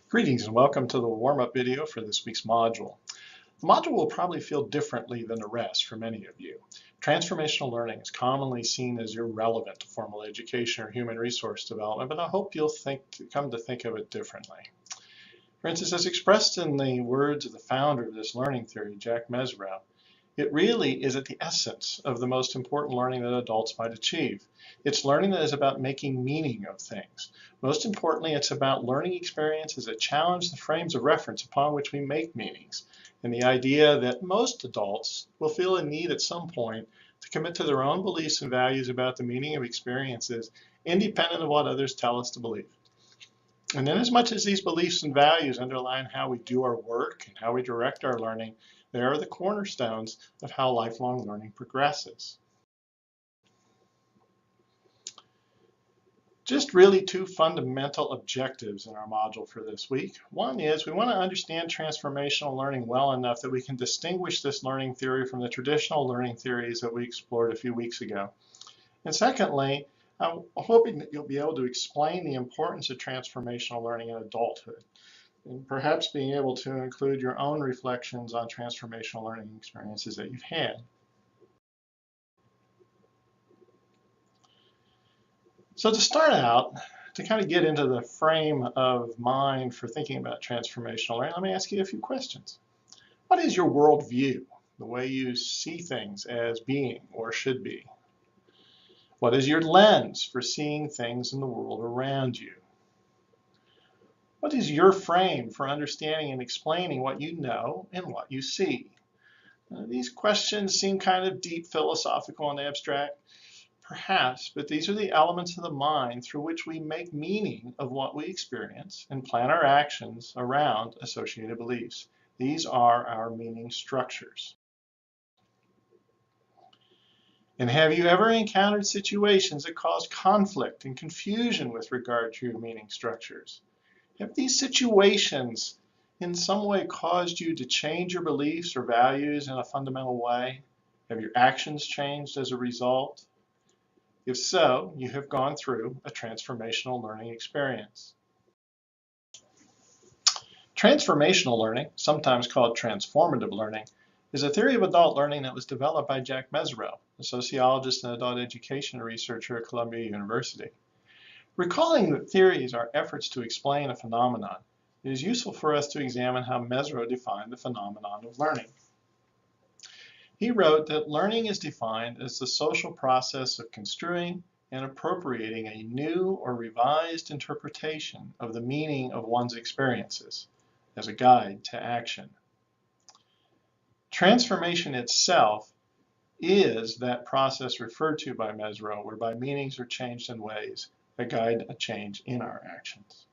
Greetings and welcome to the warm-up video for this week's module. The module will probably feel differently than the rest for many of you. Transformational learning is commonly seen as irrelevant to formal education or human resource development, but I hope you'll come to think of it differently. For instance, as expressed in the words of the founder of this learning theory, Jack Mezirow, it really is at the essence of the most important learning that adults might achieve. It's learning that is about making meaning of things. Most importantly, it's about learning experiences that challenge the frames of reference upon which we make meanings, and the idea that most adults will feel a need at some point to commit to their own beliefs and values about the meaning of experiences, independent of what others tell us to believe. And then as much as these beliefs and values underline how we do our work and how we direct our learning, they are the cornerstones of how lifelong learning progresses. Just really two fundamental objectives in our module for this week. One is we want to understand transformational learning well enough that we can distinguish this learning theory from the traditional learning theories that we explored a few weeks ago. And secondly, I'm hoping that you'll be able to explain the importance of transformational learning in adulthood, and perhaps being able to include your own reflections on transformational learning experiences that you've had. So to start out, to kind of get into the frame of mind for thinking about transformational learning, let me ask you a few questions. What is your worldview, the way you see things as being or should be? What is your lens for seeing things in the world around you? What is your frame for understanding and explaining what you know and what you see? These questions seem kind of deep, philosophical, and abstract, perhaps, but these are the elements of the mind through which we make meaning of what we experience and plan our actions around associated beliefs. These are our meaning structures. And have you ever encountered situations that cause conflict and confusion with regard to your meaning structures? Have these situations in some way caused you to change your beliefs or values in a fundamental way? Have your actions changed as a result? If so, you have gone through a transformational learning experience. Transformational learning, sometimes called transformative learning, is a theory of adult learning that was developed by Jack Mezirow, a sociologist and adult education researcher at Columbia University. Recalling that theories are efforts to explain a phenomenon, it is useful for us to examine how Mezirow defined the phenomenon of learning. He wrote that learning is defined as the social process of construing and appropriating a new or revised interpretation of the meaning of one's experiences as a guide to action. Transformation itself is that process referred to by Mezirow, whereby meanings are changed in ways that guide a change in our actions.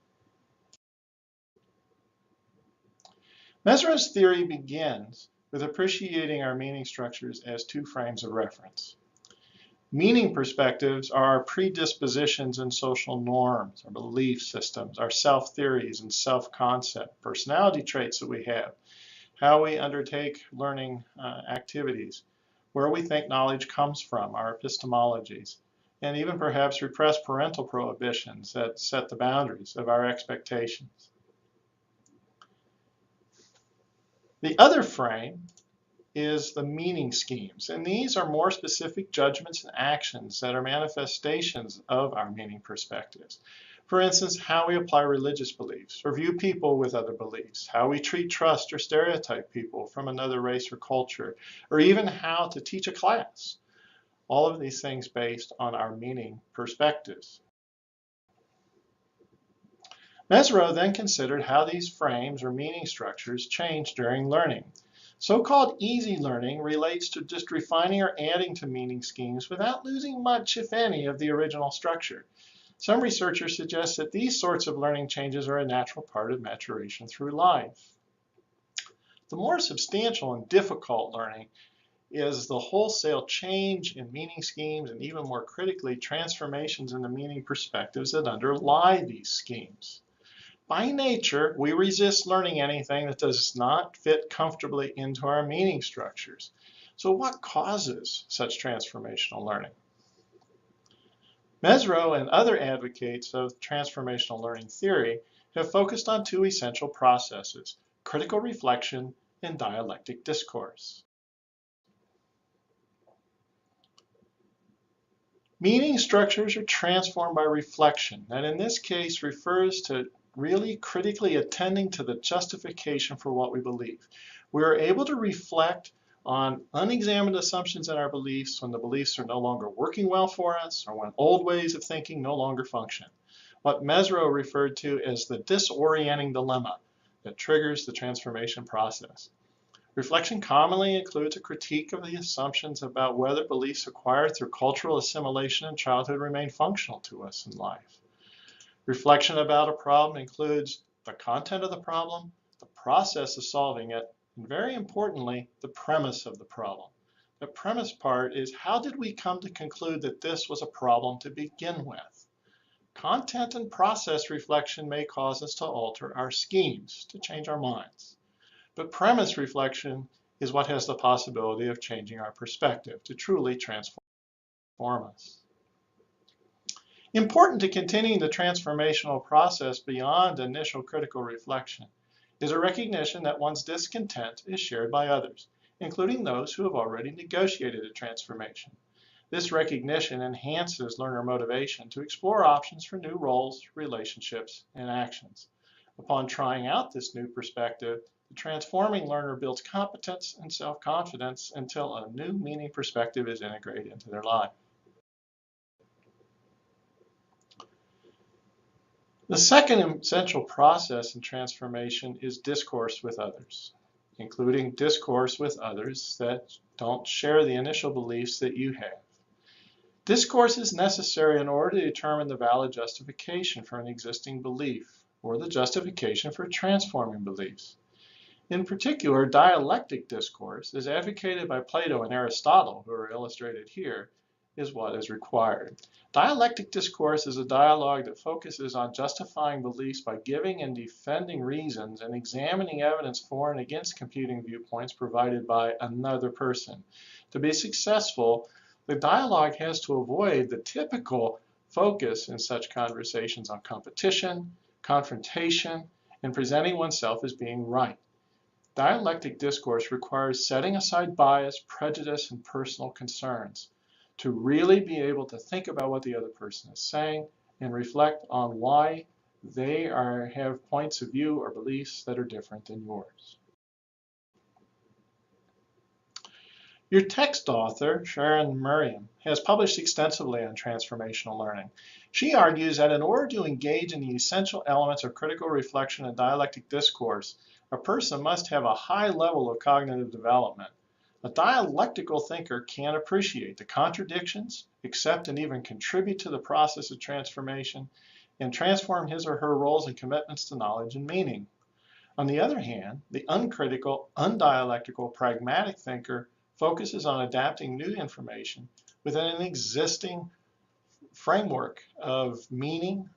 Mezirow's theory begins with appreciating our meaning structures as two frames of reference. Meaning perspectives are our predispositions and social norms, our belief systems, our self-theories and self-concept, personality traits that we have, how we undertake learning activities, where we think knowledge comes from, our epistemologies, and even perhaps repressed parental prohibitions that set the boundaries of our expectations. The other frame is the meaning schemes, and these are more specific judgments and actions that are manifestations of our meaning perspectives. For instance, how we apply religious beliefs or view people with other beliefs, how we treat, trust, or stereotype people from another race or culture, or even how to teach a class. All of these things based on our meaning perspectives. Mezirow then considered how these frames or meaning structures change during learning. So-called easy learning relates to just refining or adding to meaning schemes without losing much, if any, of the original structure. Some researchers suggest that these sorts of learning changes are a natural part of maturation through life. The more substantial and difficult learning is the wholesale change in meaning schemes and, even more critically, transformations in the meaning perspectives that underlie these schemes. By nature, we resist learning anything that does not fit comfortably into our meaning structures. So what causes such transformational learning? Mesereau and other advocates of transformational learning theory have focused on two essential processes: critical reflection and dialectic discourse. Meaning structures are transformed by reflection, and in this case refers to really critically attending to the justification for what we believe. We are able to reflect on unexamined assumptions in our beliefs when the beliefs are no longer working well for us or when old ways of thinking no longer function. What Mesereau referred to as the disorienting dilemma that triggers the transformation process. Reflection commonly includes a critique of the assumptions about whether beliefs acquired through cultural assimilation in childhood remain functional to us in life. Reflection about a problem includes the content of the problem, the process of solving it, and very importantly, the premise of the problem. The premise part is, how did we come to conclude that this was a problem to begin with? Content and process reflection may cause us to alter our schemes, to change our minds. But premise reflection is what has the possibility of changing our perspective, to truly transform us. Important to continuing the transformational process beyond initial critical reflection is a recognition that one's discontent is shared by others, including those who have already negotiated a transformation. This recognition enhances learner motivation to explore options for new roles, relationships, and actions. Upon trying out this new perspective, the transforming learner builds competence and self-confidence until a new meaning perspective is integrated into their life. The second essential process in transformation is discourse with others, including discourse with others that don't share the initial beliefs that you have. Discourse is necessary in order to determine the valid justification for an existing belief or the justification for transforming beliefs. In particular, dialectic discourse, as advocated by Plato and Aristotle, who are illustrated here, is what is required. Dialectic discourse is a dialogue that focuses on justifying beliefs by giving and defending reasons and examining evidence for and against competing viewpoints provided by another person. To be successful, the dialogue has to avoid the typical focus in such conversations on competition, confrontation, and presenting oneself as being right. Dialectic discourse requires setting aside bias, prejudice, and personal concerns to really be able to think about what the other person is saying and reflect on why they have points of view or beliefs that are different than yours. Your text author, Sharon Merriam, has published extensively on transformational learning. She argues that in order to engage in the essential elements of critical reflection and dialectic discourse, a person must have a high level of cognitive development. A dialectical thinker can appreciate the contradictions, accept and even contribute to the process of transformation, and transform his or her roles and commitments to knowledge and meaning. On the other hand, the uncritical, undialectical, pragmatic thinker focuses on adapting new information within an existing framework of meaning,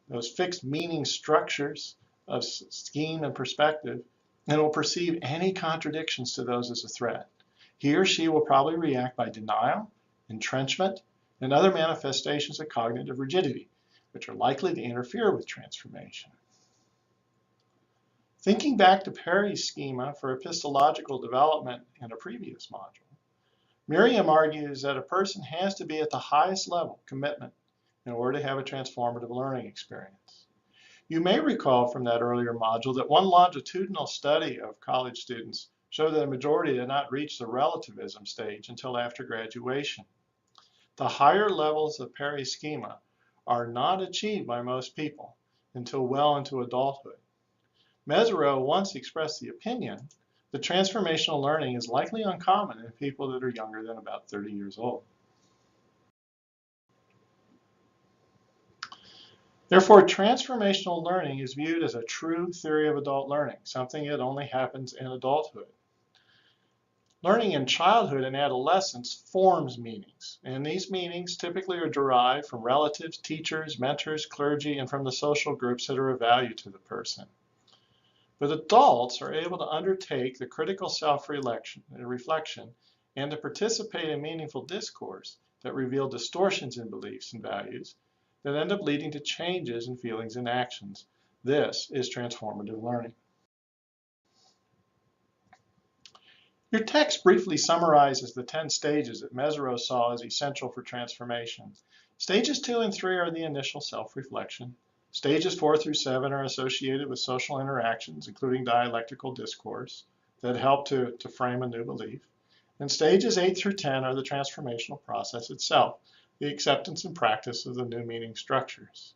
those fixed meaning structures of scheme and perspective, and will perceive any contradictions to those as a threat. He or she will probably react by denial, entrenchment, and other manifestations of cognitive rigidity, which are likely to interfere with transformation. Thinking back to Perry's schema for epistological development in a previous module, Miriam argues that a person has to be at the highest level, commitment, in order to have a transformative learning experience. You may recall from that earlier module that one longitudinal study of college students showed that a majority did not reach the relativism stage until after graduation. The higher levels of Perry's schema are not achieved by most people until well into adulthood. Mesereau once expressed the opinion that transformational learning is likely uncommon in people that are younger than about 30 years old. Therefore, transformational learning is viewed as a true theory of adult learning, something that only happens in adulthood. Learning in childhood and adolescence forms meanings, and these meanings typically are derived from relatives, teachers, mentors, clergy, and from the social groups that are of value to the person. But adults are able to undertake the critical self-reflection and to participate in meaningful discourse that reveal distortions in beliefs and values that end up leading to changes in feelings and actions. This is transformative learning. Your text briefly summarizes the 10 stages that Mesereau saw as essential for transformation. Stages 2 and 3 are the initial self-reflection. Stages 4 through 7 are associated with social interactions, including dialectical discourse, that help to frame a new belief. And stages 8 through 10 are the transformational process itself, the acceptance and practice of the new meaning structures.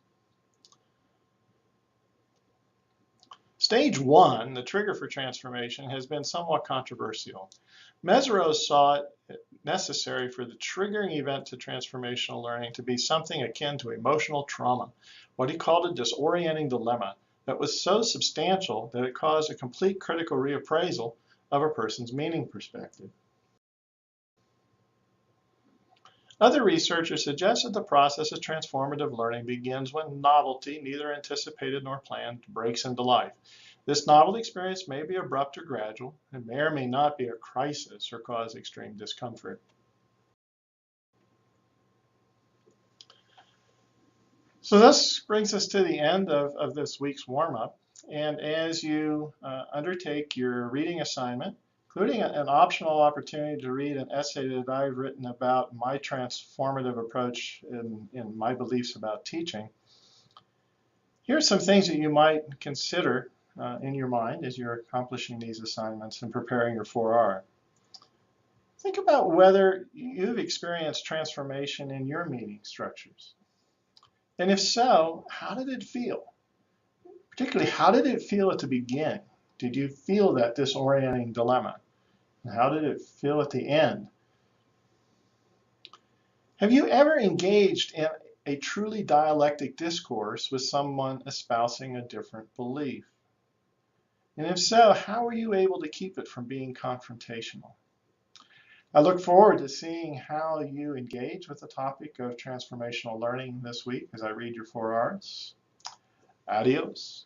Stage 1, the trigger for transformation, has been somewhat controversial. Mesereau saw it necessary for the triggering event to transformational learning to be something akin to emotional trauma, what he called a disorienting dilemma that was so substantial that it caused a complete critical reappraisal of a person's meaning perspective. Other researchers suggested the process of transformative learning begins when novelty, neither anticipated nor planned, breaks into life. This novel experience may be abrupt or gradual, and may or may not be a crisis or cause extreme discomfort. So this brings us to the end of this week's warm-up. And as you undertake your reading assignment, including an optional opportunity to read an essay that I've written about my transformative approach in my beliefs about teaching, here are some things that you might consider in your mind as you're accomplishing these assignments and preparing your 4R. Think about whether you've experienced transformation in your meaning structures. And if so, how did it feel? Particularly, how did it feel at the beginning? Did you feel that disorienting dilemma? And how did it feel at the end? Have you ever engaged in a truly dialectic discourse with someone espousing a different belief? And if so, how were you able to keep it from being confrontational? I look forward to seeing how you engage with the topic of transformational learning this week as I read your 4Rs. Adios.